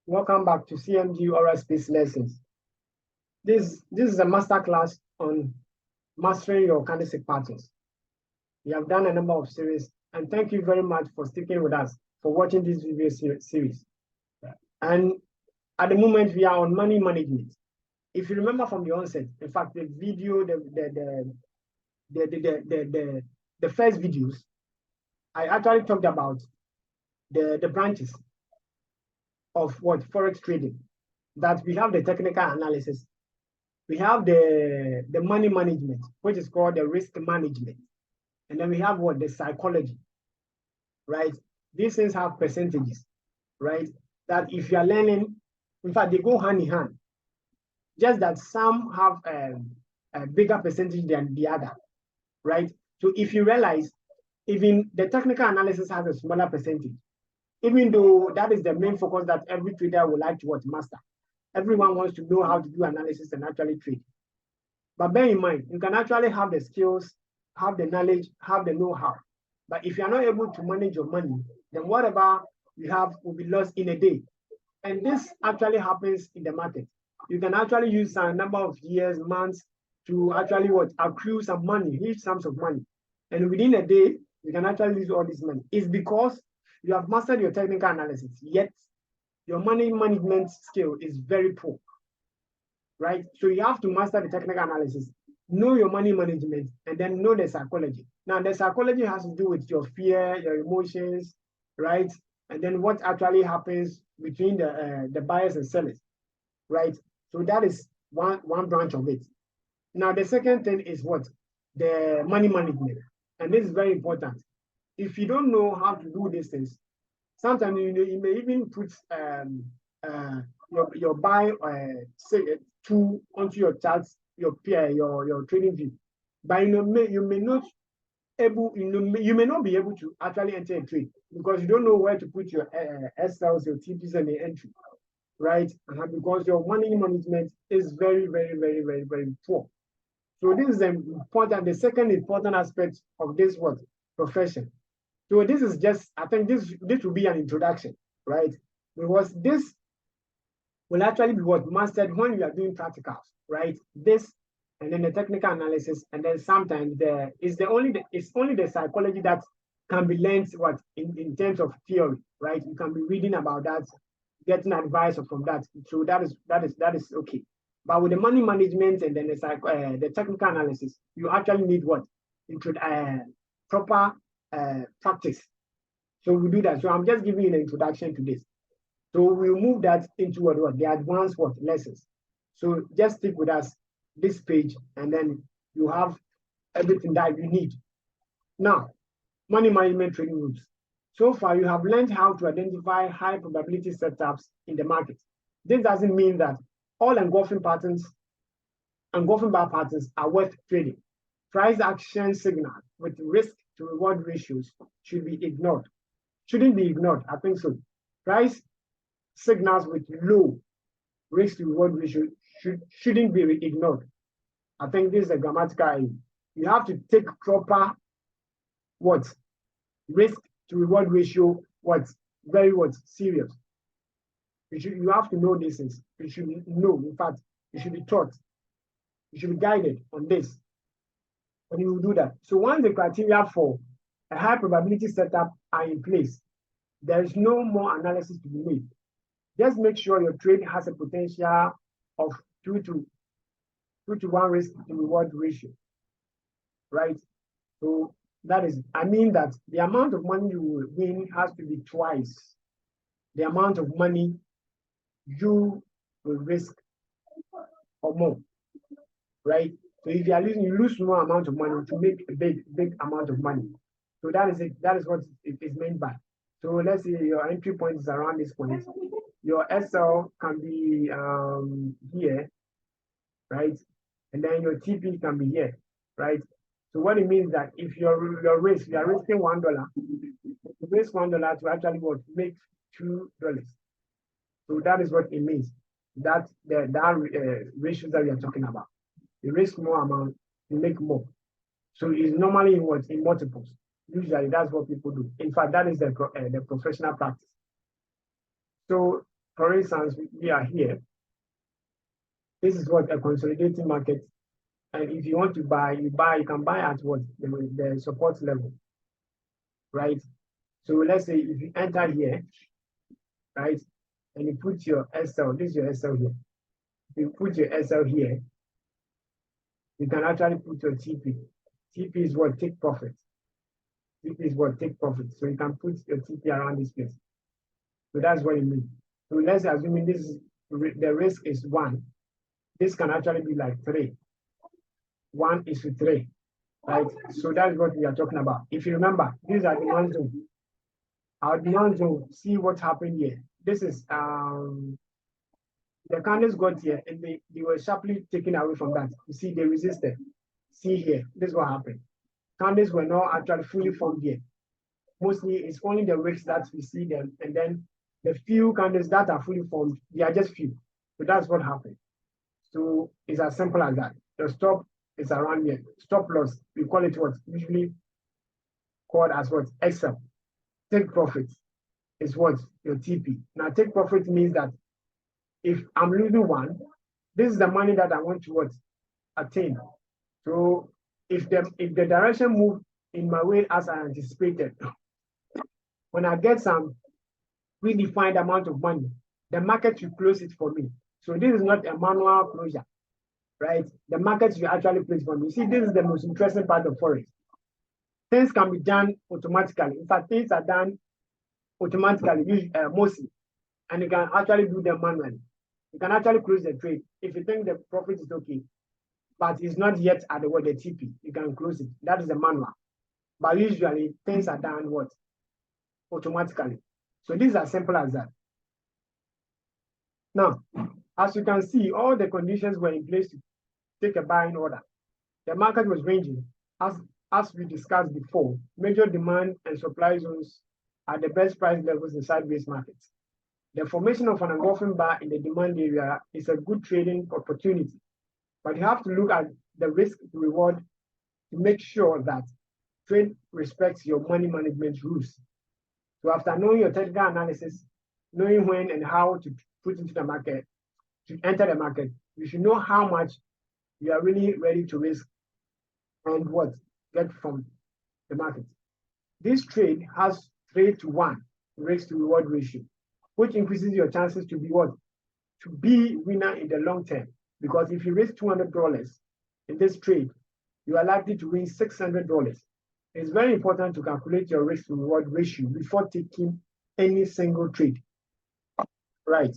Welcome back to CMG Oral Space Lessons. This is a masterclass on mastering your candlestick patterns. We have done a number of series, and thank you very much for sticking with us, for watching this video series. And at the moment, we are on money management. If you remember from the onset, in fact, the video, the first videos, I actually talked about the branches of what Forex trading, that we have the technical analysis, we have the money management, which is called the risk management, and then we have what, the psychology, right? These things have percentages, right? That if you are learning, in fact, they go hand in hand, just that some have a bigger percentage than the other, right? So if you realize, even the technical analysis has a smaller percentage, even though that is the main focus that every trader would like to master. Everyone wants to know how to do analysis and actually trade. But bear in mind, you can actually have the skills, have the knowledge, have the know-how. But if you're not able to manage your money, then whatever you have will be lost in a day. And this actually happens in the market. You can actually use a number of years, months to actually accrue some money, huge sums of money. And within a day, you can actually lose all this money. It's because you have mastered your technical analysis, yet your money management skill is very poor, right? So you have to master the technical analysis, know your money management, and then know the psychology. Now, the psychology has to do with your fear, your emotions, right? And then what actually happens between the buyers and sellers, right? So that is one branch of it. Now, the second thing is what? The money management. And this is very important. If you don't know how to do these things, sometimes you may even put your buy tool onto your charts, your trading view, but you may not be able to actually enter a trade because you don't know where to put your SLs, your TPs, and the entry, right? Because your money management is very, very, very, very, very poor. So this is important. The second important aspect of this profession. So this is just, I think this will be an introduction, right? Because this will actually be mastered when you are doing practicals, right? This, and then the technical analysis, and then sometimes it's only the psychology that can be learned in terms of theory, right? You can be reading about that, getting advice from that. So that is okay. But with the money management and then the technical analysis, you actually need proper practice. So we do that. So I'm just giving you an introduction to this. So we'll move that into the advanced lessons. So just stick with us this page, and then you have everything that you need. Now, money management trading rules. So far, you have learned how to identify high probability setups in the market. This doesn't mean that all engulfing bar patterns are worth trading. Price action signal with risk to reward ratios shouldn't be ignored. I think so. Price signals with low risk to reward ratio shouldn't be ignored. I think this is a grammatical error. You have to take proper risk to reward ratio very serious. You have to know these things. You should know. In fact, you should be taught. You should be guided on this. And you will do that. So once the criteria for a high probability setup are in place, there is no more analysis to be made. Just make sure your trade has a potential of 2 to 1 risk to reward ratio, right? So that is, I mean that the amount of money you will win has to be twice the amount of money you will risk or more, right? So if you are losing, you lose small amount of money to make a big amount of money. So that is it. That is what it is meant by. So let's say your entry point is around this point. Your SL can be here, right? And then your TP can be here, right? So what it means that if you are risking $1, you risk $1 to actually make $2. So that is what it means. That ratios that we are talking about. You risk more amount, you make more. So it's normally in multiples. Usually that's what people do. In fact, that is the professional practice. So for instance, we are here. This is what a consolidating market. And if you want to buy, you can buy at what? The support level, right? So let's say if you enter here, right, and you put your SL, this is your SL here. If you put your SL here, you can actually put your TP. TP is what? Take profit. TP is what? Take profit. So you can put your TP around this place. So that's what it means. So let's assume this is the risk is 1. This can actually be like 3. 1:3, right? So that's what we are talking about. If you remember, these are demand zone. Our demand zone, see what happened here. This is the candles got here and they were sharply taken away from that. You see, they resisted. See here, this is what happened. Candles were not actually fully formed here. Mostly it's only the wicks that we see them, and then the few candles that are fully formed, they are just few. So that's what happened. So it's as simple as that. The stop is around here. Stop loss, we call it what? Usually called as what? XL. Take profit is what? Your TP. Now take profit means that if I'm losing 1, this is the money that I want to what? Attain. So if the direction move in my way as I anticipated, when I get some predefined amount of money, the market will close it for me. So this is not a manual closure, right? The market will actually close for me. See, this is the most interesting part of Forex. Things can be done automatically. In fact, things are done automatically, mostly, and you can actually do them manually. You can actually close the trade if you think the profit is okay, but it's not yet at the TP. You can close it. That is the manual. But usually things are done what? Automatically. So these are simple as that. Now, as you can see, all the conditions were in place to take a buying order. The market was ranging. As we discussed before, major demand and supply zones are the best price levels in sideways markets. The formation of an engulfing bar in the demand area is a good trading opportunity, but you have to look at the risk to reward to make sure that trade respects your money management rules. So after knowing your technical analysis, knowing when and how to put into the market, to enter the market, you should know how much you are really ready to risk and what get from the market. This trade has 3-to-1 risk to reward ratio, which increases your chances to be what? To be winner in the long term. Because if you risk $200 in this trade, you are likely to win $600. It's very important to calculate your risk to reward ratio before taking any single trade. Right.